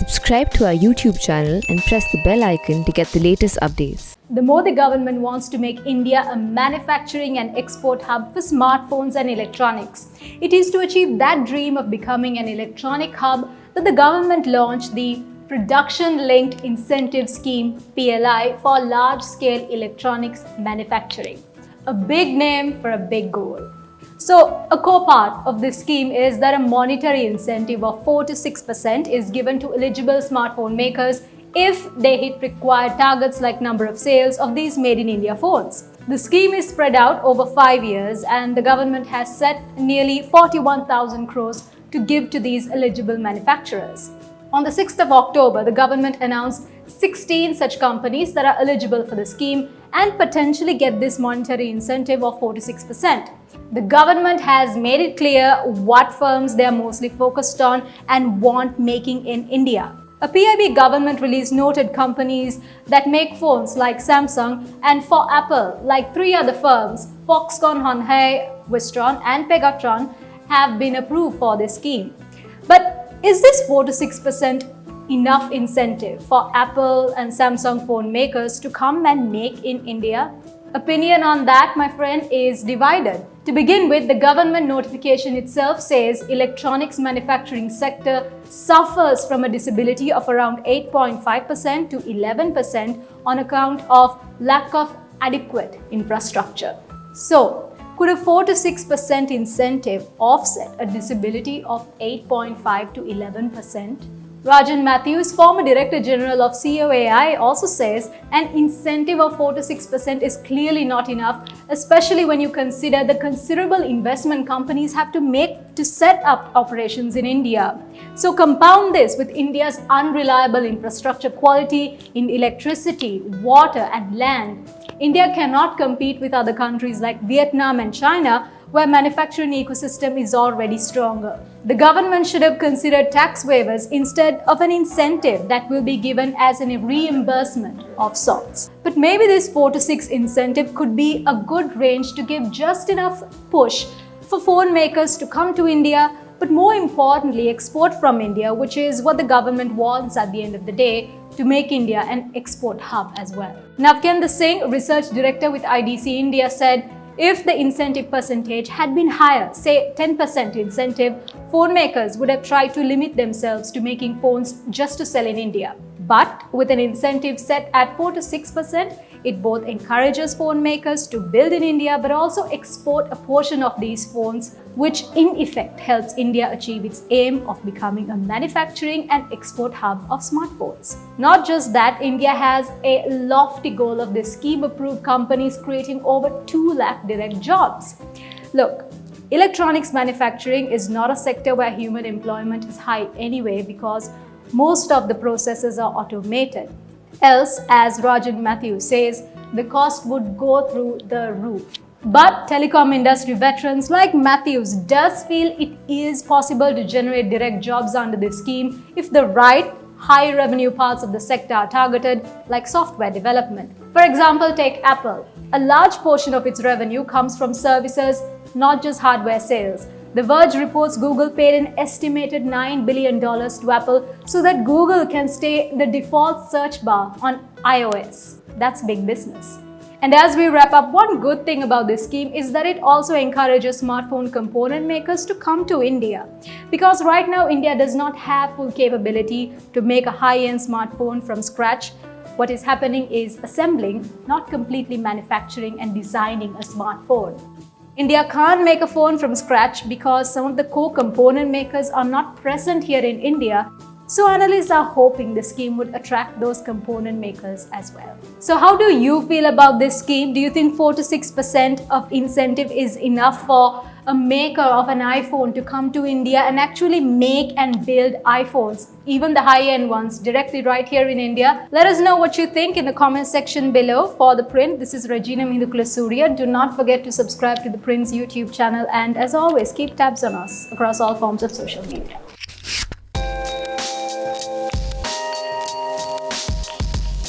Subscribe to our YouTube channel and press the bell icon to get the latest updates. The Modi government wants to make India a manufacturing and export hub for smartphones and electronics. It is to achieve that dream of becoming an electronic hub that the government launched the Production Linked Incentive Scheme (PLI) for large-scale electronics manufacturing. A big name for a big goal. So, a core part of this scheme is that a monetary incentive of 4 to 6% is given to eligible smartphone makers if they hit required targets like number of sales of these made in India phones. The scheme is spread out over 5 years and the government has set nearly 41,000 crores to give to these eligible manufacturers. On the 6th of October, the government announced 16 such companies that are eligible for the scheme and potentially get this monetary incentive of 4 to 6%. The government has made it clear what firms they are mostly focused on and want making in India. A PIB government release noted companies that make phones like Samsung and for Apple, like 3 other firms, Foxconn, Honhai, Wistron and Pegatron have been approved for this scheme. But is this 4 to 6% enough incentive for Apple and Samsung phone makers to come and make in India? Opinion on that, my friend, is divided. To begin with, the government notification itself says electronics manufacturing sector suffers from a disability of around 8.5% to 11% on account of lack of adequate infrastructure. So, could a 4 to 6% incentive offset a disability of 8.5 to 11%? Rajan Matthews, former Director General of COAI, also says an incentive of 4 to 6% is clearly not enough, especially when you consider the considerable investment companies have to make to set up operations in India. So compound this with India's unreliable infrastructure quality in electricity, water and land. India cannot compete with other countries like Vietnam and China, where manufacturing ecosystem is already stronger. The government should have considered tax waivers instead of an incentive that will be given as a reimbursement of sorts. But maybe this 4 to 6 incentive could be a good range to give just enough push for phone makers to come to India, but more importantly export from India, which is what the government wants at the end of the day, to make India an export hub as well. Navkendra Singh, research director with IDC India, said if the incentive percentage had been higher, say 10% incentive, phone makers would have tried to limit themselves to making phones just to sell in India. But with an incentive set at 4 to 6%, it both encourages phone makers to build in India but also export a portion of these phones, which in effect helps India achieve its aim of becoming a manufacturing and export hub of smartphones. Not just that, India has a lofty goal of this scheme-approved companies creating over 2 lakh direct jobs. Look, electronics manufacturing is not a sector where human employment is high anyway because most of the processes are automated. Else, as Rajan Matthews says, the cost would go through the roof. But telecom industry veterans like Matthews does feel it is possible to generate direct jobs under this scheme if the right high revenue parts of the sector are targeted, like software development. For example, take Apple. A large portion of its revenue comes from services, not just hardware sales. The Verge reports Google paid an estimated $9 billion to Apple so that Google can stay the default search bar on iOS. That's big business. And as we wrap up, one good thing about this scheme is that it also encourages smartphone component makers to come to India. Because right now, India does not have full capability to make a high-end smartphone from scratch. What is happening is assembling, not completely manufacturing and designing a smartphone. India can't make a phone from scratch because some of the core component makers are not present here in India. So analysts are hoping the scheme would attract those component makers as well. So how do you feel about this scheme? Do you think 4 to 6% of incentive is enough for a maker of an iPhone to come to India and actually make and build iPhones, even the high-end ones, directly right here in India? Let us know what you think in the comment section below. For The Print, this is Regina Mindukula Surya. Do not forget to subscribe to The Print's YouTube channel and as always, keep tabs on us across all forms of social media.